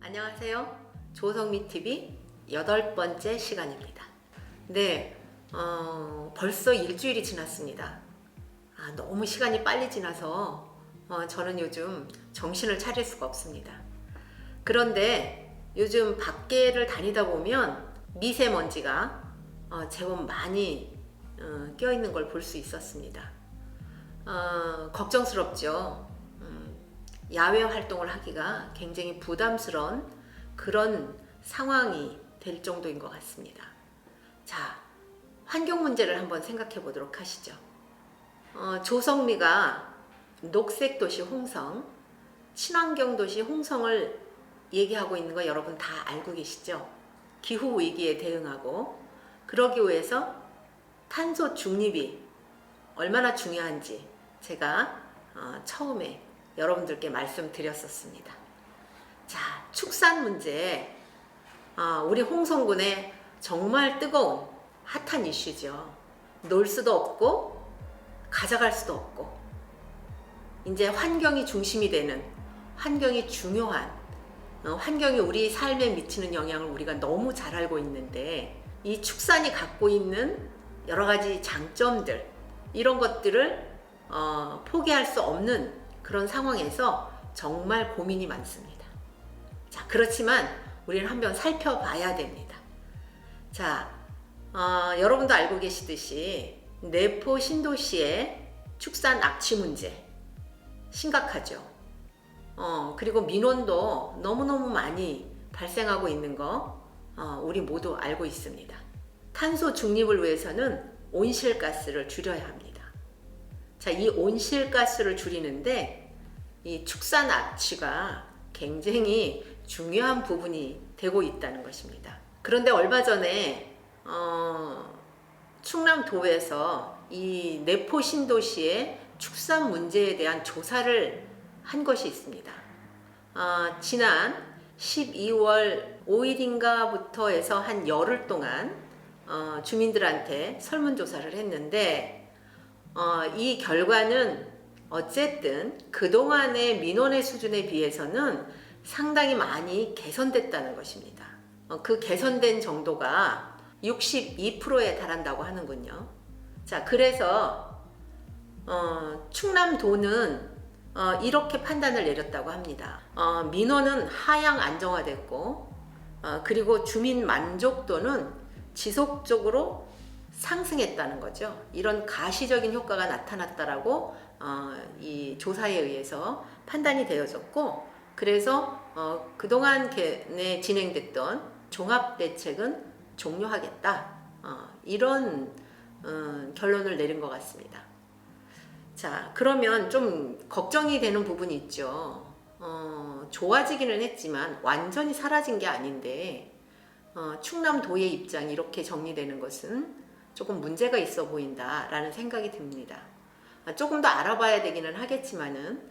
안녕하세요. 조성미TV 8번째 시간입니다. 네, 벌써 일주일이 지났습니다. 너무 시간이 빨리 지나서 저는 요즘 정신을 차릴 수가 없습니다. 그런데 요즘 밖에를 다니다 보면 미세먼지가 제법 많이 껴있는 걸 볼 수 있었습니다. 걱정스럽죠. 야외 활동을 하기가 굉장히 부담스러운 그런 상황이 될 정도인 것 같습니다. 자, 환경 문제를 한번 생각해 보도록 하시죠. 조성미가 녹색 도시 홍성, 친환경 도시 홍성을 얘기하고 있는 거 여러분 다 알고 계시죠? 기후 위기에 대응하고 그러기 위해서 탄소 중립이 얼마나 중요한지 제가 처음에 여러분들께 말씀드렸었습니다. 자, 축산 문제, 우리 홍성군의 정말 뜨거운 핫한 이슈죠. 놀 수도 없고 가져갈 수도 없고 이제 환경이 중심이 되는, 환경이 중요한, 환경이 우리 삶에 미치는 영향을 우리가 너무 잘 알고 있는데 이 축산이 갖고 있는 여러 가지 장점들, 이런 것들을 포기할 수 없는 그런 상황에서 정말 고민이 많습니다. 자, 그렇지만 우리는 한번 살펴봐야 됩니다. 자, 여러분도 알고 계시듯이 내포 신도시의 축산 악취 문제 심각하죠. 그리고 민원도 너무너무 많이 발생하고 있는 거 우리 모두 알고 있습니다. 탄소 중립을 위해서는 온실가스를 줄여야 합니다. 자, 이 온실가스를 줄이는데 이 축산 악취가 굉장히 중요한 부분이 되고 있다는 것입니다. 그런데 얼마 전에 충남도에서 이 내포 신도시의 축산 문제에 대한 조사를 한 것이 있습니다. 지난 12월 5일인가부터 해서 한 열흘 동안 주민들한테 설문조사를 했는데 이 결과는 어쨌든 그동안의 민원의 수준에 비해서는 상당히 많이 개선됐다는 것입니다. 그 개선된 정도가 62%에 달한다고 하는군요. 자, 그래서 충남도는 이렇게 판단을 내렸다고 합니다. 민원은 하향 안정화됐고 그리고 주민 만족도는 지속적으로 상승했다는 거죠. 이런 가시적인 효과가 나타났다라고 이 조사에 의해서 판단이 되어졌고, 그래서 그동안 진행됐던 종합대책은 종료하겠다, 이런 결론을 내린 것 같습니다. 자, 그러면 좀 걱정이 되는 부분이 있죠. 좋아지기는 했지만 완전히 사라진 게 아닌데 충남도의 입장이 이렇게 정리되는 것은 조금 문제가 있어 보인다라는 생각이 듭니다. 조금 더 알아봐야 되기는 하겠지만은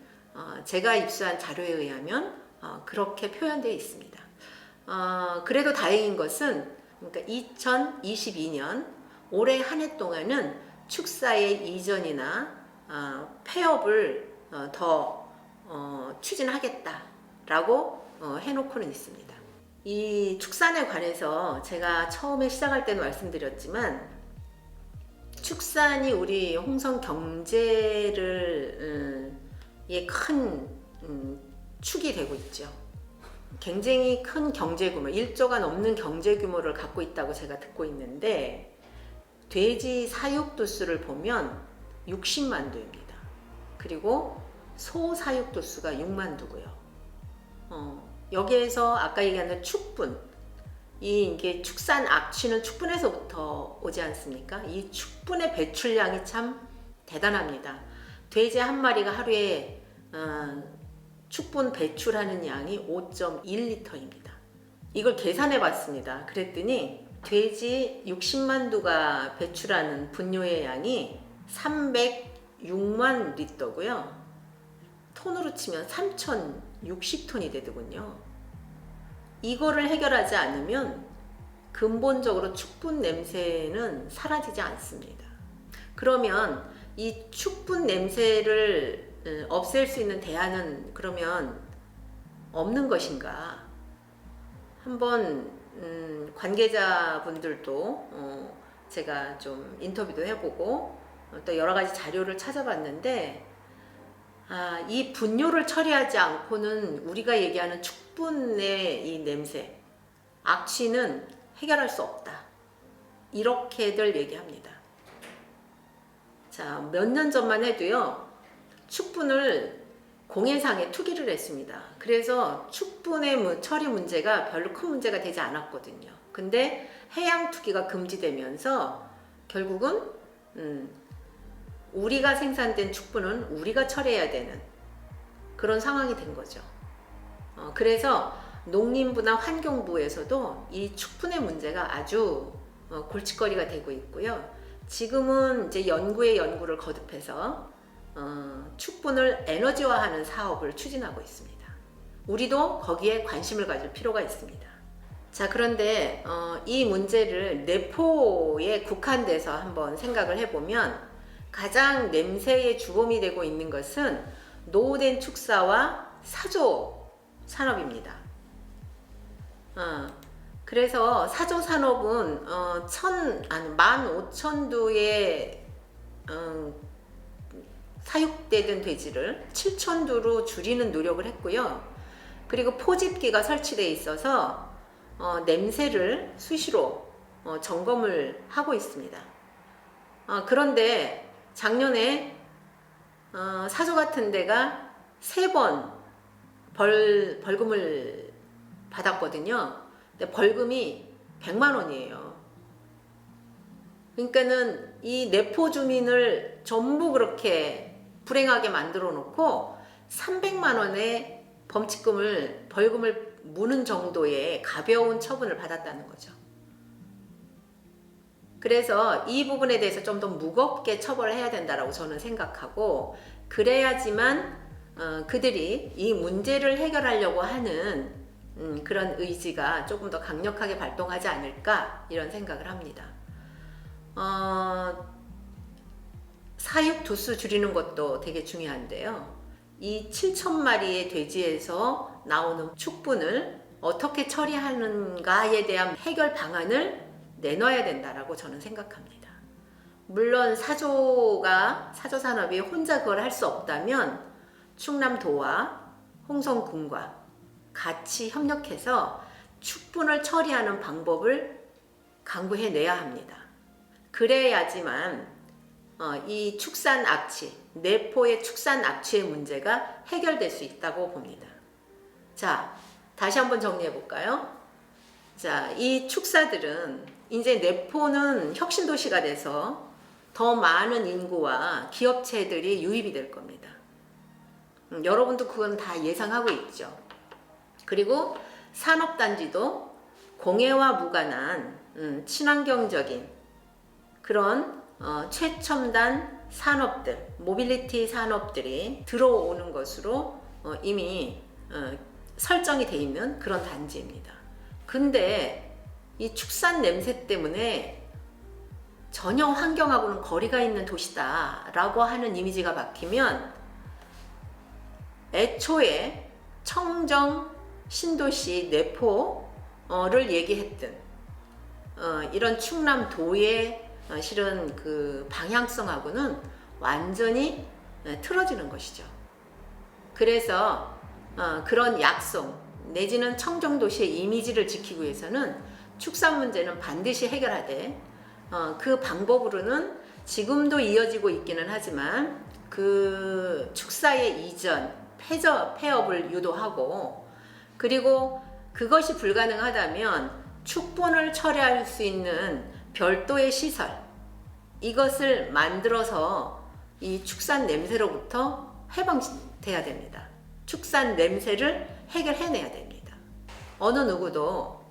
제가 입수한 자료에 의하면 그렇게 표현되어 있습니다. 그래도 다행인 것은, 그러니까 2022년 올해 한 해 동안은 축사의 이전이나 폐업을 더 추진하겠다라고 해놓고는 있습니다. 이 축산에 관해서 제가 처음에 시작할 때는 말씀드렸지만 축산이 우리 홍성 경제를 큰 축이 되고 있죠. 굉장히 큰 경제 규모, 1조가 넘는 경제 규모를 갖고 있다고 제가 듣고 있는데 돼지 사육도수를 보면 60만 두입니다. 그리고 소 사육도수가 6만 두고요. 여기에서 아까 얘기한 축분, 이게 축산 악취는 축분에서부터 오지 않습니까? 이 축분의 배출량이 참 대단합니다. 돼지 한 마리가 하루에 축분 배출하는 양이 5.1리터입니다. 이걸 계산해 봤습니다. 그랬더니 돼지 60만 두가 배출하는 분뇨의 양이 306만 리터고요. 톤으로 치면 3060톤이 되더군요. 이거를 해결하지 않으면 근본적으로 축분 냄새는 사라지지 않습니다. 그러면 이 축분 냄새를 없앨 수 있는 대안은 그러면 없는 것인가? 한번 관계자분들도 제가 좀 인터뷰도 해보고 또 여러 가지 자료를 찾아봤는데 이 분뇨를 처리하지 않고는 우리가 얘기하는 축분의 이 냄새, 악취는 해결할 수 없다. 이렇게들 얘기합니다. 자, 몇 년 전만 해도요, 축분을 공해상에 투기를 했습니다. 그래서 축분의 처리 문제가 별로 큰 문제가 되지 않았거든요. 근데 해양 투기가 금지되면서 결국은 우리가 생산된 축분은 우리가 처리해야 되는 그런 상황이 된 거죠. 그래서 농림부나 환경부에서도 이 축분의 문제가 아주 골칫거리가 되고 있고요. 지금은 이제 연구에 연구를 거듭해서 축분을 에너지화하는 사업을 추진하고 있습니다. 우리도 거기에 관심을 가질 필요가 있습니다. 자, 그런데 이 문제를 내포에 국한돼서 한번 생각을 해보면 가장 냄새의 주범이 되고 있는 것은 노후된 축사와 사조 산업입니다. 그래서 사조 산업은 15,000두의 사육되던 돼지를 7,000두로 줄이는 노력을 했고요. 그리고 포집기가 설치되어 있어서 냄새를 수시로 점검을 하고 있습니다. 그런데 작년에 사조 같은 데가 3번 벌금을 받았거든요. 근데 벌금이 100만 원이에요. 그러니까는 이 내포 주민을 전부 그렇게 불행하게 만들어 놓고 300만 원의 벌금을 무는 정도의 가벼운 처분을 받았다는 거죠. 그래서 이 부분에 대해서 좀 더 무겁게 처벌을 해야 된다라고 저는 생각하고, 그래야지만 그들이 이 문제를 해결하려고 하는 그런 의지가 조금 더 강력하게 발동하지 않을까 이런 생각을 합니다. 사육 두수 줄이는 것도 되게 중요한데요. 이 7,000마리의 돼지에서 나오는 축분을 어떻게 처리하는가에 대한 해결 방안을 내놔야 된다라고 저는 생각합니다. 물론 사조 산업이 혼자 그걸 할 수 없다면 충남도와 홍성군과 같이 협력해서 축분을 처리하는 방법을 강구해 내야 합니다. 그래야지만 이 축산 악취, 내포의 축산 악취의 문제가 해결될 수 있다고 봅니다. 자, 다시 한번 정리해 볼까요? 자, 이 축사들은 이제 내포는 혁신도시가 돼서 더 많은 인구와 기업체들이 유입이 될 겁니다. 여러분도 그건 다 예상하고 있죠. 그리고 산업단지도 공해와 무관한 친환경적인 그런 최첨단 산업들, 모빌리티 산업들이 들어오는 것으로 이미 설정이 돼 있는 그런 단지입니다. 근데 이 축산 냄새 때문에 전혀 환경하고는 거리가 있는 도시다라고 하는 이미지가 박히면 애초에 청정 신도시 내포를 얘기했던 이런 충남도의 실은 그 방향성하고는 완전히 틀어지는 것이죠. 그래서 그런 약속 내지는 청정도시의 이미지를 지키기 위해서는 축산 문제는 반드시 해결하되 그 방법으로는 지금도 이어지고 있기는 하지만 그 축사의 이전, 폐업을 유도하고, 그리고 그것이 불가능하다면 축분을 처리할 수 있는 별도의 시설, 이것을 만들어서 이 축산 냄새로부터 해방돼야 됩니다. 축산 냄새를 해결해내야 됩니다. 어느 누구도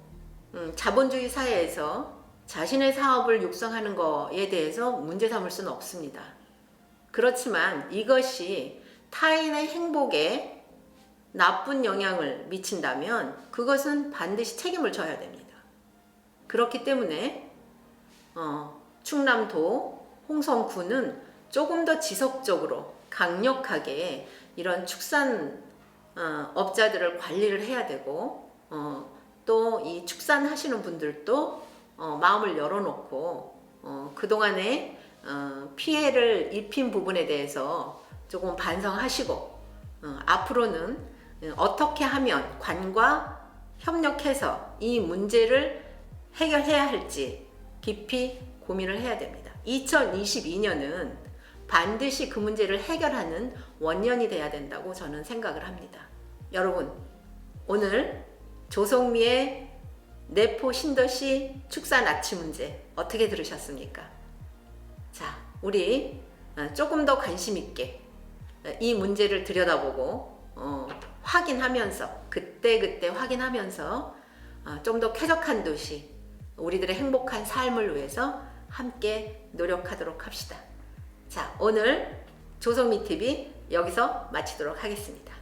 자본주의 사회에서 자신의 사업을 육성하는 것에 대해서 문제 삼을 수는 없습니다. 그렇지만 이것이 타인의 행복에 나쁜 영향을 미친다면 그것은 반드시 책임을 져야 됩니다. 그렇기 때문에 충남도 홍성군은 조금 더 지속적으로 강력하게 이런 축산 업자들을 관리를 해야 되고 또 이 축산하시는 분들도 마음을 열어놓고 그동안에 피해를 입힌 부분에 대해서 조금 반성하시고 앞으로는 어떻게 하면 관과 협력해서 이 문제를 해결해야 할지 깊이 고민을 해야 됩니다. 2022년은 반드시 그 문제를 해결하는 원년이 돼야 된다고 저는 생각을 합니다. 여러분, 오늘 조성미의 내포 신도시 축산 아치 문제 어떻게 들으셨습니까? 자, 우리 조금 더 관심 있게 이 문제를 들여다보고 확인하면서 그때 확인하면서 좀 더 쾌적한 도시, 우리들의 행복한 삶을 위해서 함께 노력하도록 합시다. 자, 오늘 조성미 TV 여기서 마치도록 하겠습니다.